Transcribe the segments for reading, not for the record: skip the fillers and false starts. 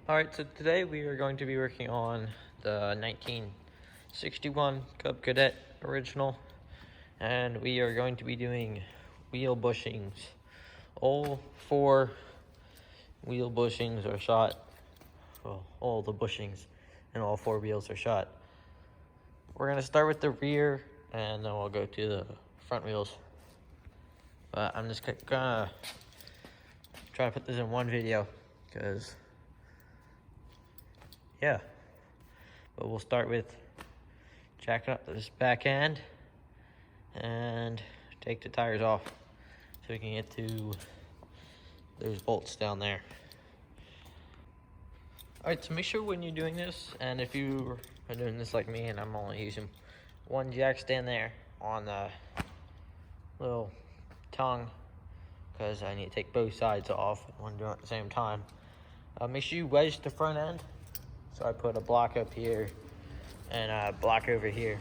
Alright, so today we are going to be working on the 1961 Cub Cadet original, and we are going to be doing wheel bushings. All four wheel bushings are shot. Well, all the bushings and all four wheels are shot. We're going to start with the rear, and then we'll go to the front wheels. But I'm just gonna try to put this in one video, because yeah. But we'll start with jacking up this back end and take the tires off so we can get to those bolts down there. Alright, so make sure when you're doing this, and if you are doing this like me and I'm only using one jack stand there on the little tongue, because I need to take both sides off when doing it at the same time. Make sure you wedge the front end. So I put a block up here and a block over here.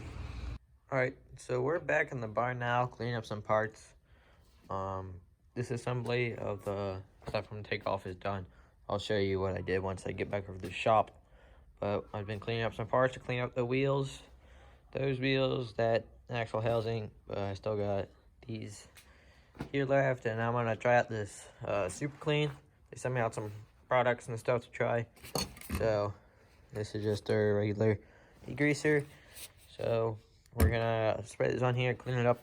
Alright, so we're back in the barn now, cleaning up some parts. This assembly of the stuff from takeoff is done. I'll show you what I did once I get back over to the shop. But I've been cleaning up some parts to clean up the wheels. Those wheels, that actual housing, I still got these here left, and I'm gonna try out this super clean. They sent me out some products and stuff to try. So this is just a regular degreaser. So we're gonna spray this on here, clean it up,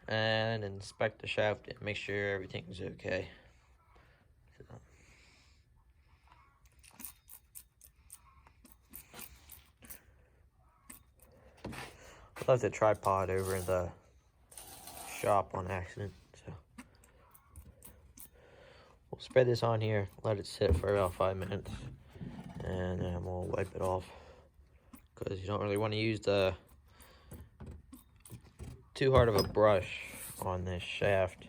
and inspect the shaft and make sure everything's okay. So. I left the tripod over in the shop on accident, so we'll spray this on here, let it sit for about 5 minutes, and then we'll wipe it off, because you don't really want to use the too hard of a brush on this shaft,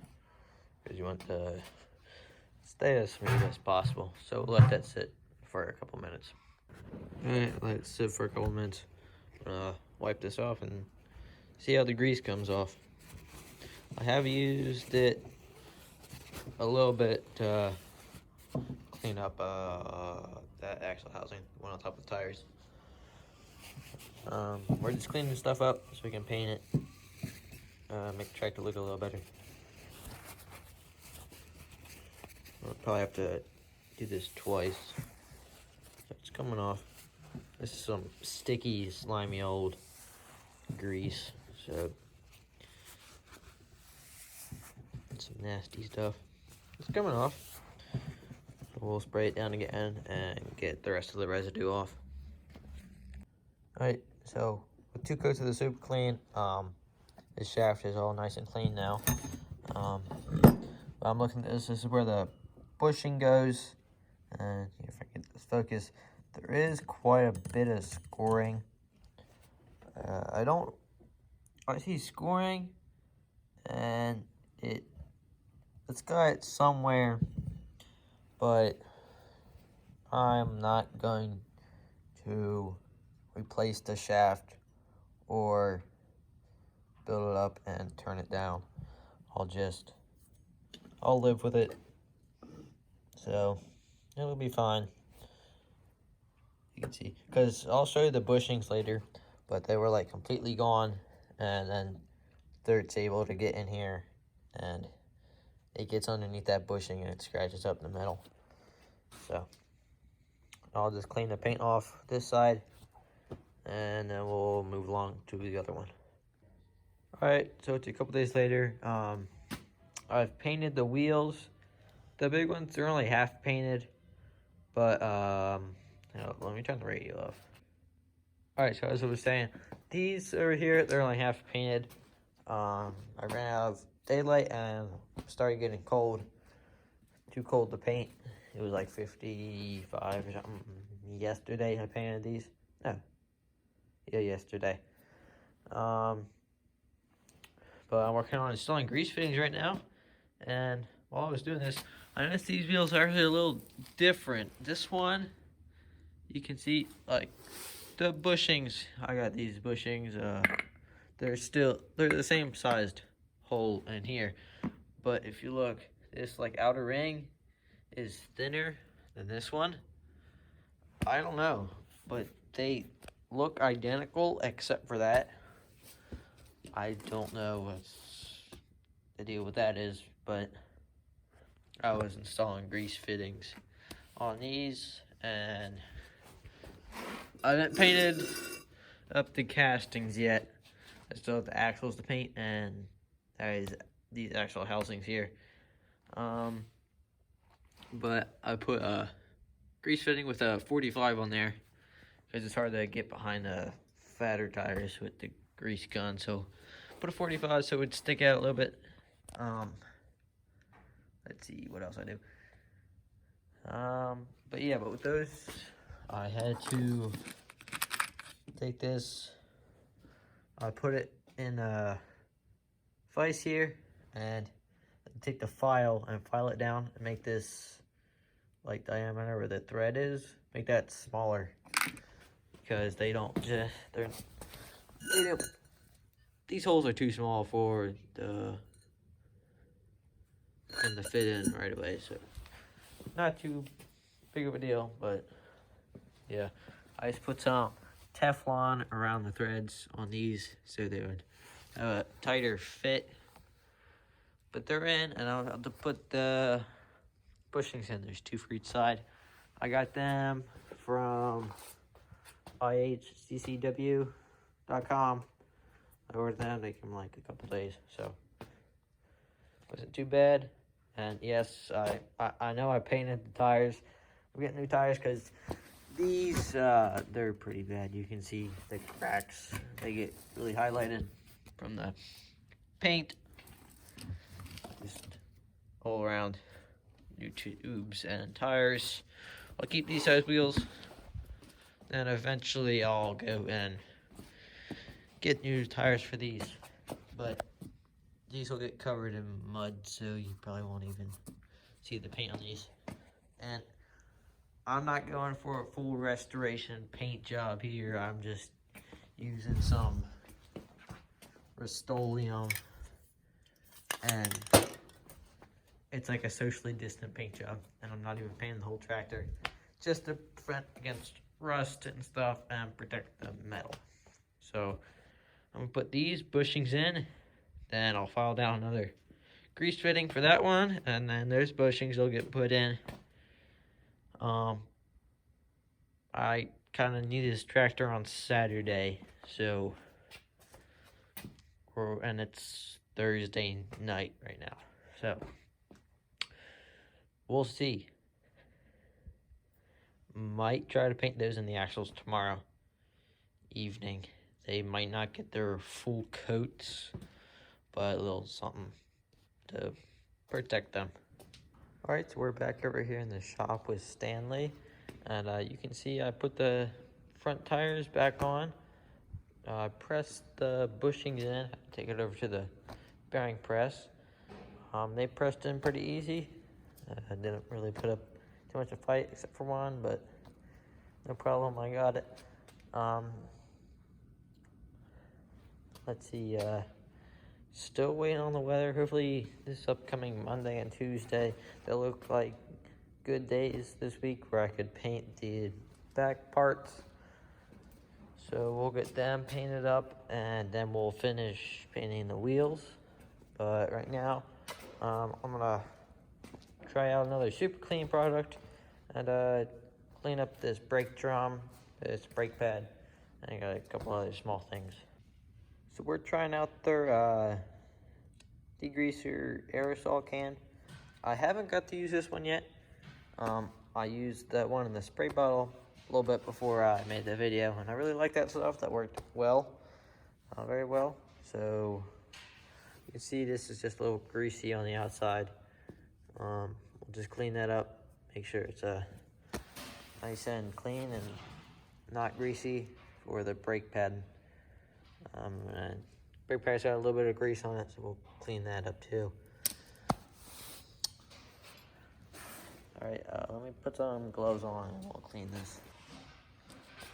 because you want to stay as smooth as possible. So we'll let that sit for a couple minutes. Alright, let it sit for a couple minutes. Wipe this off and see how the grease comes off. I have used it a little bit to clean up that axle housing, one on top of the tires. We're just cleaning stuff up so we can paint it, make the tractor look a little better. We'll probably have to do this twice. So it's coming off. This is some sticky, slimy old grease, so some nasty stuff. It's coming off. So we'll spray it down again and get the rest of the residue off. Alright, so with 2 coats of the super clean, this shaft is all nice and clean now. I'm looking at this. This is where the bushing goes, and if I get this focus, there is quite a bit of scoring. I see scoring, and it's got it somewhere, but I'm not going to replace the shaft or build it up and turn it down. I'll live with it, so it'll be fine. You can see, because I'll show you the bushings later, but they were like completely gone, and then dirt's able to get in here, and it gets underneath that bushing and it scratches up the metal. So I'll just clean the paint off this side, and then we'll move along to the other one. Alright, so it's a couple days later. I've painted the wheels. The big ones, they're only half painted, but let me turn the radio off. Alright, so as I was saying, these over here, they're only half painted. I ran out of daylight and started getting cold. Too cold to paint. It was like 55 or something. Yesterday I painted these. No. Yeah, yesterday. But I'm working on installing grease fittings right now. And while I was doing this, I noticed these wheels are actually a little different. This one, you can see, like, the bushings. I got these bushings. They're the same sized hole in here. But if you look, this, like, outer ring is thinner than this one. I don't know, but they look identical except for that. I don't know what's the deal with that is, but I was installing grease fittings on these, and I haven't painted up the castings yet. I still have the axles to paint, and that is these actual housings here. But I put a grease fitting with a 45 on there because it's hard to get behind the fatter tires with the grease gun. So put a 45 so it would stick out a little bit. Let's see what else I do. But with those, I had to take this. I put it in a vise here and take the file and file it down and make this like diameter where the thread is. Make that smaller because they don't. These holes are too small for them to fit in right away. So not too big of a deal, but yeah, I just put some Teflon around the threads on these so they would have a tighter fit. But they're in, and I'll have to put the bushings in. There's 2 for each side. I got them from ihccw.com. I ordered them. They came in like a couple days, so wasn't too bad. And yes, I know I painted the tires. I'm getting new tires because these they're pretty bad. You can see the cracks. They get really highlighted from the paint. Just all around new tubes and tires. I'll keep these size wheels, and eventually I'll go and get new tires for these. But these will get covered in mud, so you probably won't even see the paint on these. And I'm not going for a full restoration paint job here. I'm just using some Rust-Oleum, and it's like a socially distant paint job, and I'm not even painting the whole tractor, just to prevent against rust and stuff and protect the metal. So I'm gonna put these bushings in, then I'll file down another grease fitting for that one, and then those bushings will get put in. I kind of need this tractor on Saturday, and it's Thursday night right now, so we'll see. Might try to paint those in the axles tomorrow evening. They might not get their full coats, but a little something to protect them. Alright, so we're back over here in the shop with Stanley, and you can see I put the front tires back on. I pressed the bushings in, take it over to the bearing press. They pressed in pretty easy. I didn't really put up too much of a fight except for one, but no problem, I got it. Let's see, still waiting on the weather. Hopefully this upcoming Monday and Tuesday, they'll look like good days this week where I could paint the back parts. So we'll get them painted up, and then we'll finish painting the wheels. But right now, I'm gonna try out another super clean product and clean up this brake drum, this brake pad, and I got a couple other small things. So we're trying out their degreaser aerosol can. I haven't got to use this one yet. I used that one in the spray bottle a little bit before I made the video, and I really like that stuff. That worked well, very well. So you can see this is just a little greasy on the outside. We'll just clean that up, make sure it's nice and clean and not greasy for the brake pad. And brake pad's got a little bit of grease on it, so we'll clean that up too. Alright, let me put some gloves on and we'll clean this.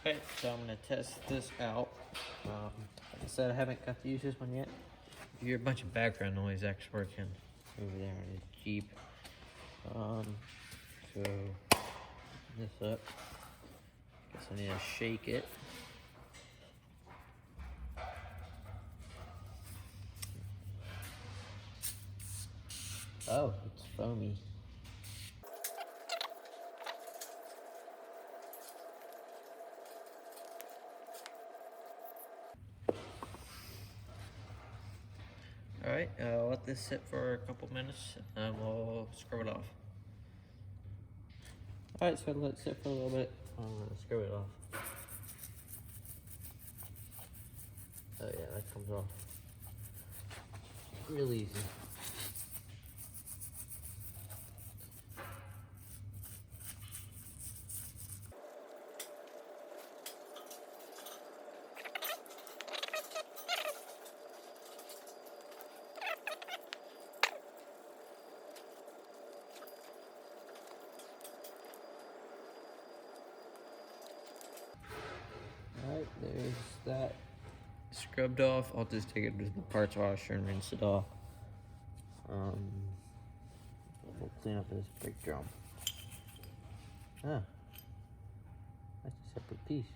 Okay, so I'm going to test this out. Like I said, I haven't got to use this one yet. You hear a bunch of background noise actually working over there in his Jeep. So, this up. so I need to shake it. Oh, it's foamy. Alright, I'll let this sit for a couple minutes and we'll scrub it off. Alright, so let it sit for a little bit. I'm gonna scrub it off. Oh yeah, that comes off real easy. Alright, there's that scrubbed off. I'll just take it to the parts washer and rinse it off. We'll clean up this brake drum. Ah, that's a separate piece.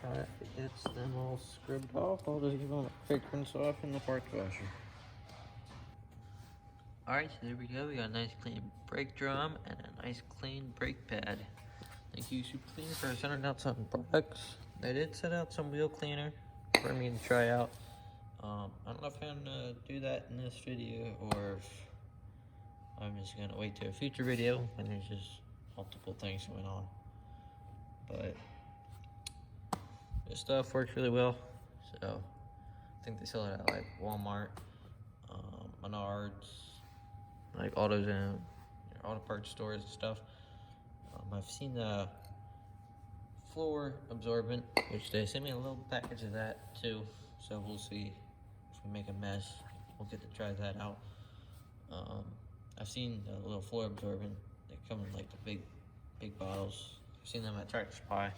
Alright, that's them all scrubbed off. I'll just give them a quick rinse off in the parts washer. Alright, so there we go. We got a nice clean brake drum and a nice clean brake pad. Thank you, Super Clean, for sending out some products. They did send out some wheel cleaner for me to try out. I don't know if I'm gonna do that in this video or if I'm just gonna wait to a future video when there's just multiple things going on. But this stuff works really well, so I think they sell it at like Walmart, Menards, like AutoZone, auto parts stores and stuff. I've seen the floor absorbent, which they sent me a little package of that too, so we'll see if we make a mess. We'll get to try that out. I've seen the little floor absorbent. They come in like the big bottles. I've seen them at Tractor Supply.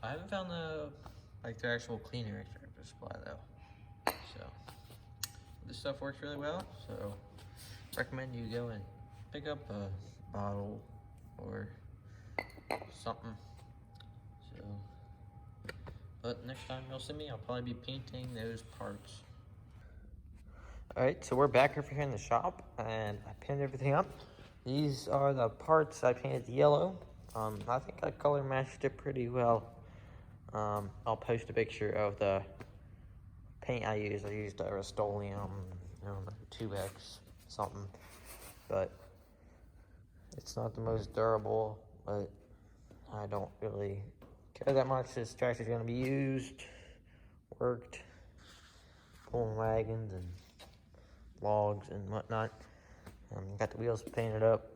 I haven't found the actual cleaner at Tractor Supply though. So this stuff works really well. So recommend you go and pick up a bottle or something. So, but next time you'll see me, I'll probably be painting those parts. Alright, so we're back over here in the shop and I painted everything up. These are the parts I painted yellow. I think I color matched it pretty well. I'll post a picture of the paint I used. I used a Rust-Oleum, I don't know, 2X something, but it's not the most durable, but I don't really care that much. This tractor's gonna be used, worked, pulling wagons and logs and whatnot. Got the wheels painted up.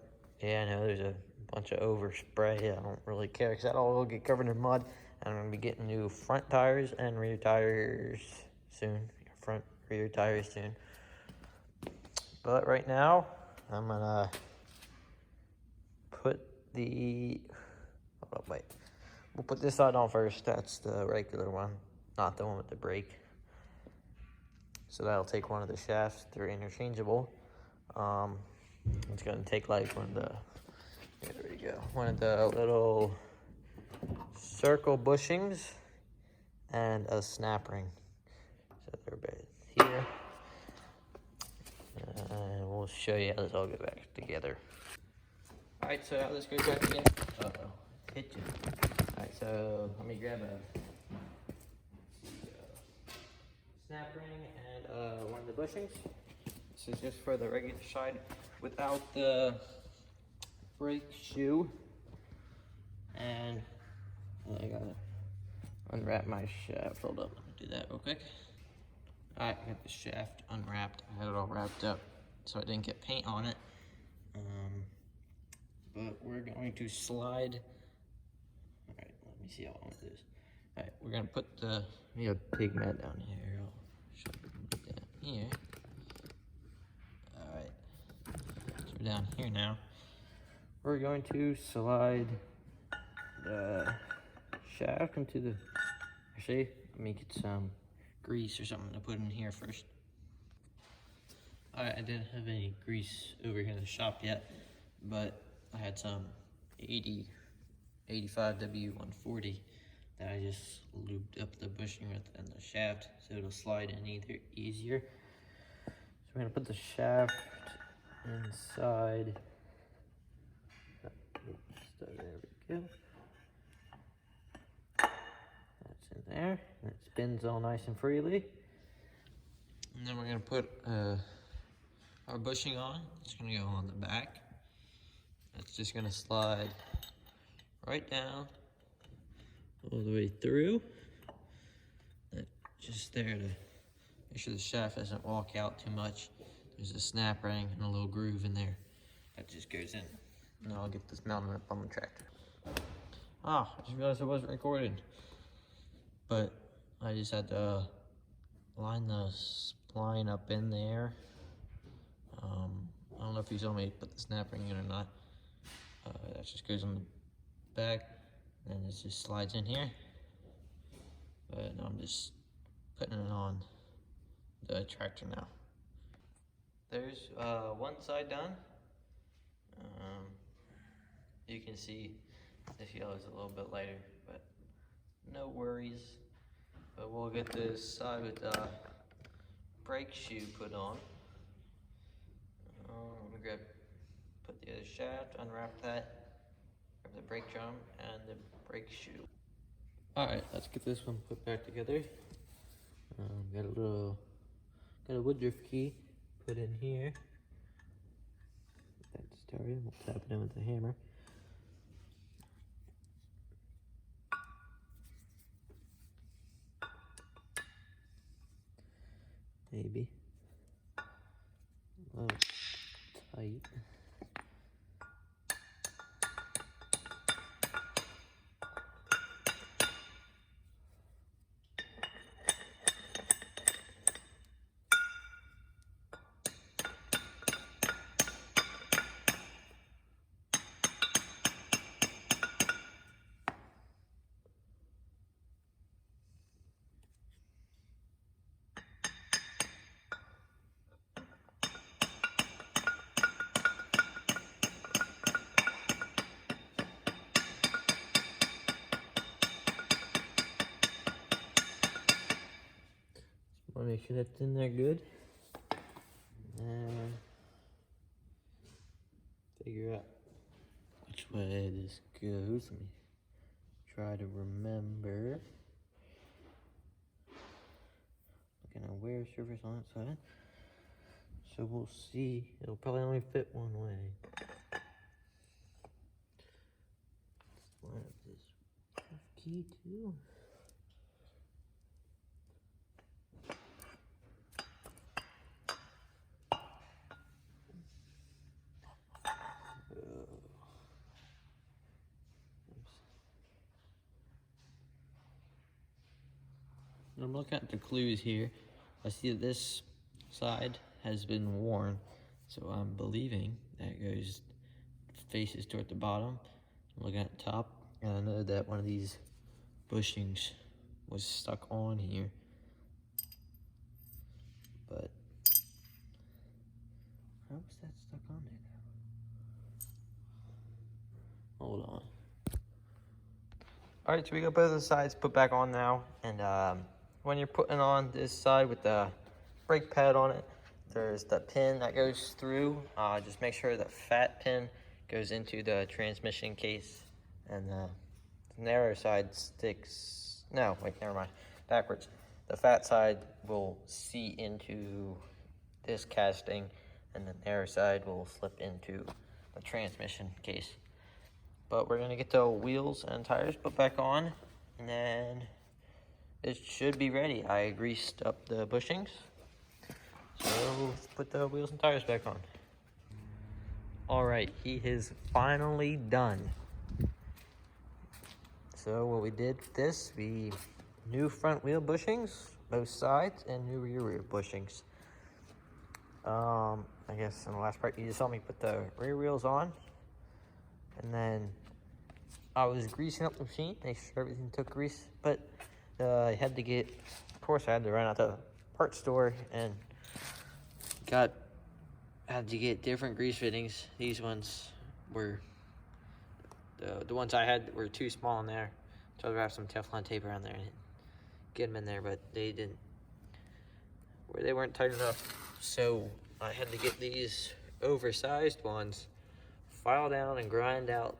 Yeah, I know there's a bunch of overspray. I don't really care because that'll all get covered in mud. And I'm gonna be getting new front tires and rear tires soon. Front, rear tires soon. But right now, I'm gonna put the, hold up, wait. We'll put this side on first. That's the regular one, not the one with the brake. So that'll take one of the shafts. They're interchangeable. It's gonna take like one of the, there we go, one of the little circle bushings and a snap ring. So they're both here. And we'll show you how this all goes back together. Alright, so how this goes back together. Uh-oh, hit you. Alright, so let me grab a snap ring and one of the bushings. This is just for the regular side without the brake shoe. And I gotta unwrap my shaft. Hold up, let me do that real quick. Alright, I got the shaft unwrapped. I had it all wrapped up so I didn't get paint on it. But we're going to slide. Alright, let me see how I want this. Alright, we're gonna put the, we have a pig mat down here. I'll show you that here. Alright, so we're down here now. We're going to slide the shaft into the, actually, let me get some grease or something to put in here first. Alright, I didn't have any grease over here in the shop yet, but I had some 85W140 that I just lubed up the bushing with and the shaft so it'll slide in either easier. So we're gonna put the shaft inside. So there we go. That's in there, and it spins all nice and freely. And then we're gonna put our bushing on. It's gonna go on the back. It's just gonna slide right down all the way through. Just there to make sure the shaft doesn't walk out too much. There's a snap ring and a little groove in there that just goes in. And I'll get this mounted up on the tractor. I just realized I wasn't recording. But I just had to line the spline up in there. I don't know if you saw me put the snap ring in or not. That just goes on the back and it just slides in here. But I'm just putting it on the tractor now. There's one side done. You can see this yellow is a little bit lighter, but no worries. But we'll get this side with the brake shoe put on. Let me put the other shaft, unwrap that, grab the brake drum and the brake shoe. Alright, let's get this one put back together. Got a woodruff key put in here. Get that started. We'll tap it in with the hammer. Maybe. A little tight. Want to make sure that's in there good. And figure out which way this goes. Let me try to remember. Looking at wear surface on that side. So we'll see. It'll probably only fit one way. Let's line up this key too. I'm looking at the clues here. I see that this side has been worn, so I'm believing that goes faces toward the bottom. I'm looking at the top, and I know that one of these bushings was stuck on here, but how was that stuck on there now? Hold on. All right, so we got both of the sides put back on now, and when you're putting on this side with the brake pad on it, there's the pin that goes through. Just make sure the fat pin goes into the transmission case, and the narrow side sticks. No, wait, never mind. Backwards. The fat side will see into this casting, and the narrow side will slip into the transmission case. But we're gonna get the wheels and tires put back on, and then it should be ready. I greased up the bushings, so let's put the wheels and tires back on. All right, he is finally done. So what we did with this, we new front wheel bushings, both sides, and new rear wheel bushings. I guess in the last part you just saw me put the rear wheels on, and then I was greasing up the machine, make sure everything took grease, but I had to get course, I had to run out to the parts store and had to get different grease fittings. These ones were, the ones I had were too small in there. So I wrapped some Teflon tape around there and get them in there, but they weren't tight enough. So I had to get these oversized ones, file down and grind out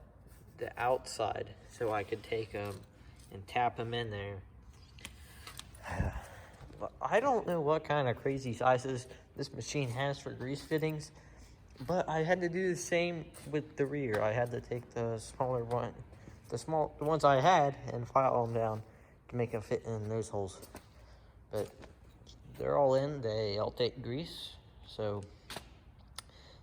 the outside so I could take them and tap them in there. I don't know what kind of crazy sizes this machine has for grease fittings, but I had to do the same with the rear. I had to take the smaller one, the ones I had, and file them down to make them fit in those holes. But they're all in. They all take grease, so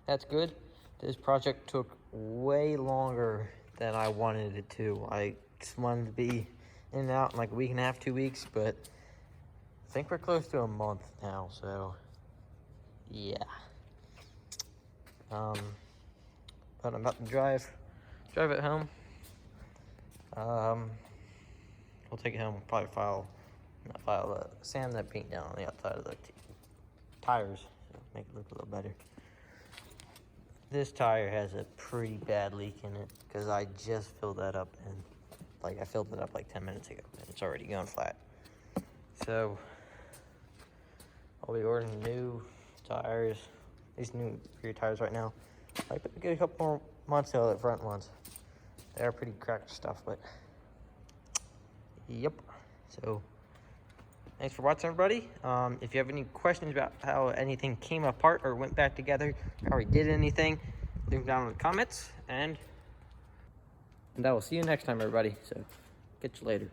that's good. This project took way longer than I wanted it to. I just wanted to be in and out in like a week and a half, 2 weeks, but I think we're close to a month now, so yeah. But I'm about to drive it home. We'll take it home, probably sand that paint down on the outside of the tires, so make it look a little better. This tire has a pretty bad leak in it because I just filled that up, and I filled it up like 10 minutes ago and it's already gone flat. So I'll be ordering new tires, these new rear tires right now. I could get a couple more months out of the front ones. They're pretty cracked stuff, but yep. So thanks for watching, everybody. If you have any questions about how anything came apart or went back together, how we did anything, leave them down in the comments, and I will see you next time, everybody. So catch you later.